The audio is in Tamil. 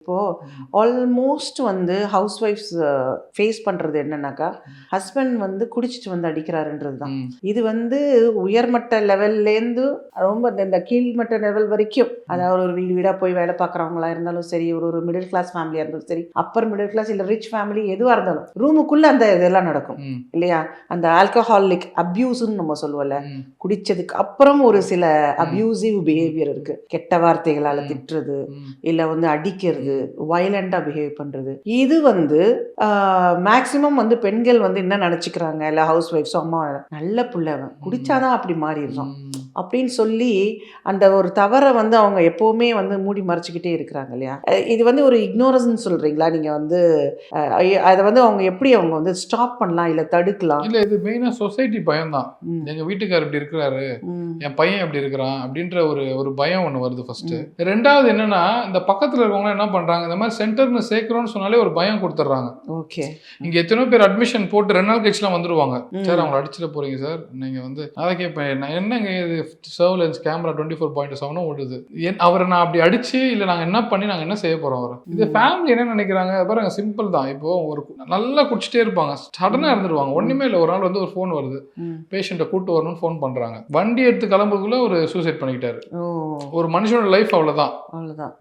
இப்போ ஆல்மோஸ்ட் வந்து ஹவுஸ் ஒய்ஃப்ஸ் ஃபேஸ் பண்றது என்னன்னாக்கா, ஹஸ்பண்ட் வந்து குடிச்சிட்டு வந்து அடிக்கிறாருன்றது தான். இது வந்து உயர்மட்ட லெவல்லேருந்து ரொம்ப இந்த கீழ்மட்ட லெவல் வரைக்கும், அதாவது ஒரு வீடு வீடாக போய் வேலை பார்க்குறவங்களா இருந்தாலும் சரி, ஒரு மிடில் கிளாஸ் ஃபேமிலியாக இருந்தாலும் சரி, அப்பர் மிடில் கிளாஸ் இல்லை ரிச் ஃபேமிலி எதுவாக இருந்தாலும் ரூமுக்குள்ளே அந்த இதெல்லாம் நடக்கும் இல்லையா? அந்த ஆல்கஹாலிக் அப்யூஸ்ன்னு நம்ம சொல்லுவோம்ல, குடிச்சதுக்கு அப்புறம் ஒரு சில அப்யூசிவ் பிஹேவியர் இருக்கு. கெட்ட வார்த்தைகளால் திட்டுறது, இல்லை வந்து அடிக்கிறது, வயலண்டாக பிஹேவ் பண்ணுறது. இது வந்து மேக்சிமம் வந்து பெண்கள் வந்து என்ன நினச்சிக்கிறாங்க, இல்லை ஹவுஸ் ஒய்ஃப்ஸோ அம்மா நல்ல பிள்ளைவன் குடிச்சாதான் அப்படி மாறிடுறோம் அப்படின்னு சொல்லி அந்த ஒரு தவறை வந்து அவங்க எப்போவுமே வந்து மூடி மறைச்சிக்கிட்டே இருக்கிறாங்க இல்லையா? இது வந்து ஒரு இக்னோரன்ஸ் சொல்கிறீங்களா நீங்கள் வந்து? அதை வந்து அவங்க எப்படி அவங்க வந்து ஸ்டாப் பண்ணலாம் இல்லை தடுக்கலாம்? இல்லை, இது மெயினாக சொசைட்டி பயம்தான். எங்கள் வீட்டுக்கார் இப்படி இருக்கிறாரு, என் பையன் எப்படி இருக்கிறான் அப்படின்ற ஒரு பயம் ஒன்று வருது ஃபர்ஸ்ட். ரெண்டாவது என்னன்னா, இந்த பக்கத்தில் இருக்கவங்க என்ன பண்ணுறாங்க, இந்த மாதிரி சென்டர்னு சேர்க்குறோன்னு சொன்னாலே ஒரு பயம் கொடுத்துட்றாங்க. ஓகே, இங்கே எத்தனையோ பேர் அட்மிஷன் போட்டு 2 நாள் கழிச்சுலாம் வந்துருவாங்க. சார் அவங்களை அடிச்சிட போறீங்க சார், நீங்கள் வந்து அதை கேட்பேன், நான் என்னங்க இது சர்வலன்ஸ் கேமரா 24.7 ஓடுது, அவரை நான் அப்படி அடிச்சு இல்லை நாங்கள் என்ன பண்ணி நாங்கள் என்ன செய்ய போகிறோம் அவர்? இது ஃபேமிலி என்ன நினைக்கிறாங்க பாருங்க, சிம்பிள் தான். இப்போ ஒரு நல்லா குடிச்சிட்டே இருப்பாங்க, சடனாக இருந்துருவாங்க, ஒன்றுமே இல்லை. ஒரு நாள் வந்து ஒரு ஃபோன் வருது, பேஷண்ட்டை கூட்டு வரணும்னு ஃபோன் பண்ணுறாங்க, வண்டி எடுத்து கிளம்புறதுக்குள்ள ஒரு சூசைட் பண்ணிக்கிட்டாரு. ஒரு மனுஷனோட லைஃப் அவ்வளோதான்.